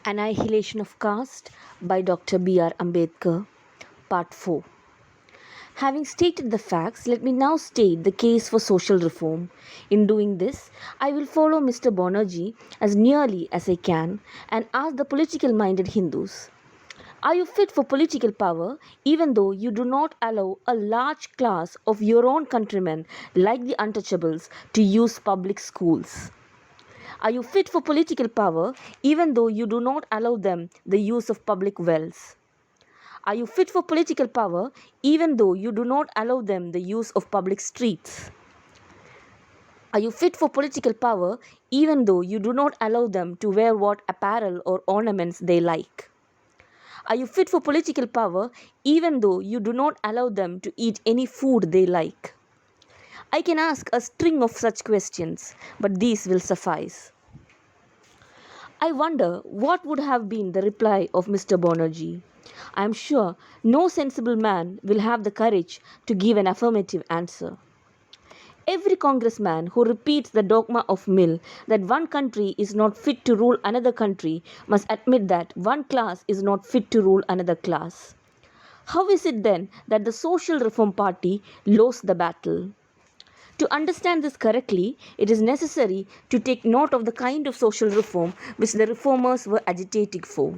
Annihilation of Caste by Dr.B.R.Ambedkar, Part 4. Having stated the facts, let me now state the case for social reform. In doing this, I will follow Mr. Banerjee as nearly as I can and ask the political minded Hindus. Are you fit for political power even though you do not allow a large class of your own countrymen, like the untouchables, to use public schools? Are you fit for political power even though you do not allow them the use of public wells? Are you fit for political power even though you do not allow them the use of public streets? Are you fit for political power even though you do not allow them to wear what apparel or ornaments they like? Are you fit for political power even though you do not allow them to eat any food they like? I can ask a string of such questions, but these will suffice. I wonder what would have been the reply of Mr. Banerjee. I am sure no sensible man will have the courage to give an affirmative answer. Every congressman who repeats the dogma of Mill that one country is not fit to rule another country must admit that one class is not fit to rule another class. How is it then that the Social Reform Party lost the battle? To understand this correctly, it is necessary to take note of the kind of social reform which the reformers were agitating for.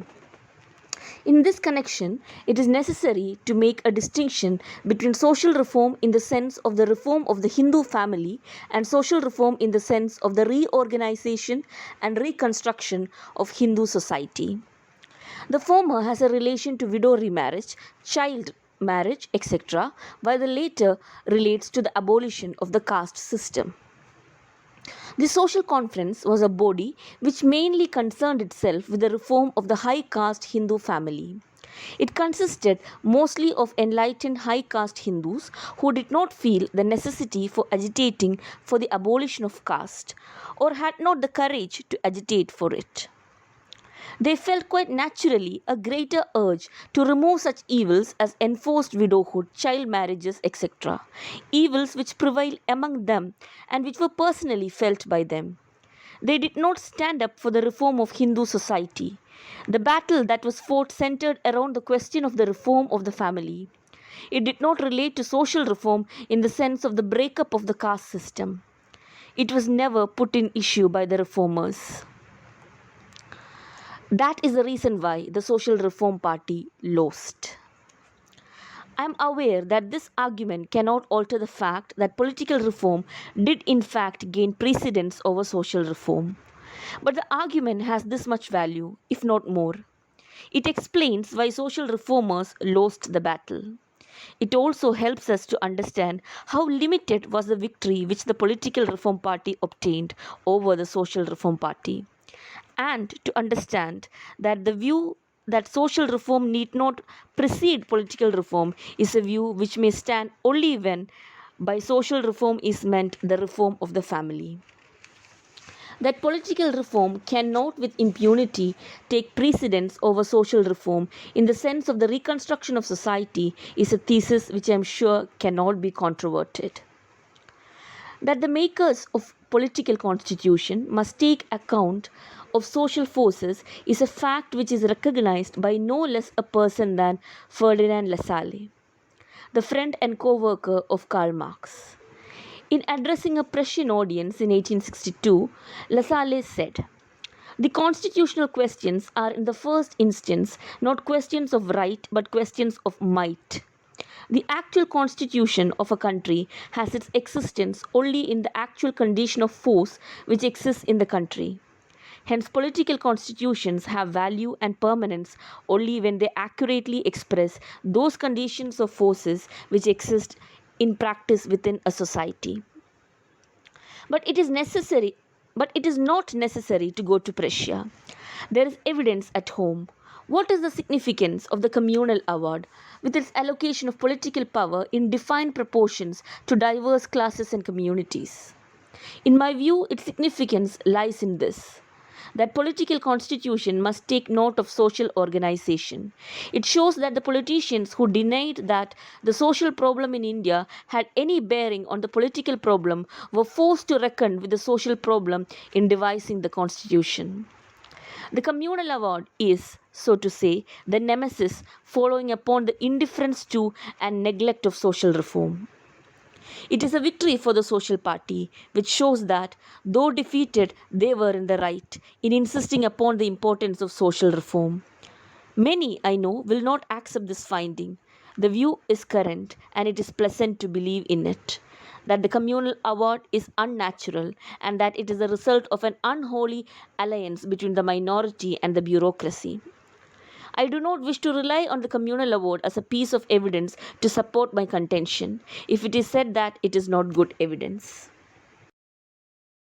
In this connection, it is necessary to make a distinction between social reform in the sense of the reform of the Hindu family and social reform in the sense of the reorganization and reconstruction of Hindu society. The former has a relation to widow remarriage, child marriage, etc., while the latter relates to the abolition of the caste system. The Social Conference was a body which mainly concerned itself with the reform of the high caste Hindu family. It consisted mostly of enlightened high caste Hindus who did not feel the necessity for agitating for the abolition of caste or had not the courage to agitate for it. They felt quite naturally a greater urge to remove such evils as enforced widowhood, child marriages, etc., evils which prevail among them and which were personally felt by them. They did not stand up for the reform of Hindu society. The battle that was fought centered around the question of the reform of the family. It did not relate to social reform in the sense of the breakup of the caste system. It was never put in issue by the reformers. That is the reason why the Social Reform Party lost. I am aware that this argument cannot alter the fact that political reform did in fact gain precedence over social reform. But the argument has this much value, if not more. It explains why social reformers lost the battle. It also helps us to understand how limited was the victory which the Political Reform Party obtained over the Social Reform Party, and to understand that the view that social reform need not precede political reform is a view which may stand only when by social reform is meant the reform of the family. That political reform cannot with impunity take precedence over social reform in the sense of the reconstruction of society is a thesis which I am sure cannot be controverted. That the makers of political constitution must take account of social forces is a fact which is recognized by no less a person than Ferdinand Lassalle, the friend and co-worker of Karl Marx. In addressing a Prussian audience in 1862, Lassalle said, "The constitutional questions are in the first instance not questions of right but questions of might. The actual constitution of a country has its existence only in the actual condition of force which exists in the country. Hence, political constitutions have value and permanence only when they accurately express those conditions of forces which exist in practice within a society." But it is not necessary to go to Prussia. There is evidence at home. What is the significance of the communal award with its allocation of political power in defined proportions to diverse classes and communities? In my view, its significance lies in this: that political constitution must take note of social organization. It shows that the politicians who denied that the social problem in India had any bearing on the political problem were forced to reckon with the social problem in devising the constitution. The communal award is, so to say, the nemesis following upon the indifference to and neglect of social reform. It is a victory for the social party, which shows that, though defeated, they were in the right in insisting upon the importance of social reform. Many, I know, will not accept this finding. The view is current, and it is pleasant to believe in it. That the communal award is unnatural, and that it is the result of an unholy alliance between the minority and the bureaucracy. I do not wish to rely on the communal award as a piece of evidence to support my contention, if it is said that it is not good evidence.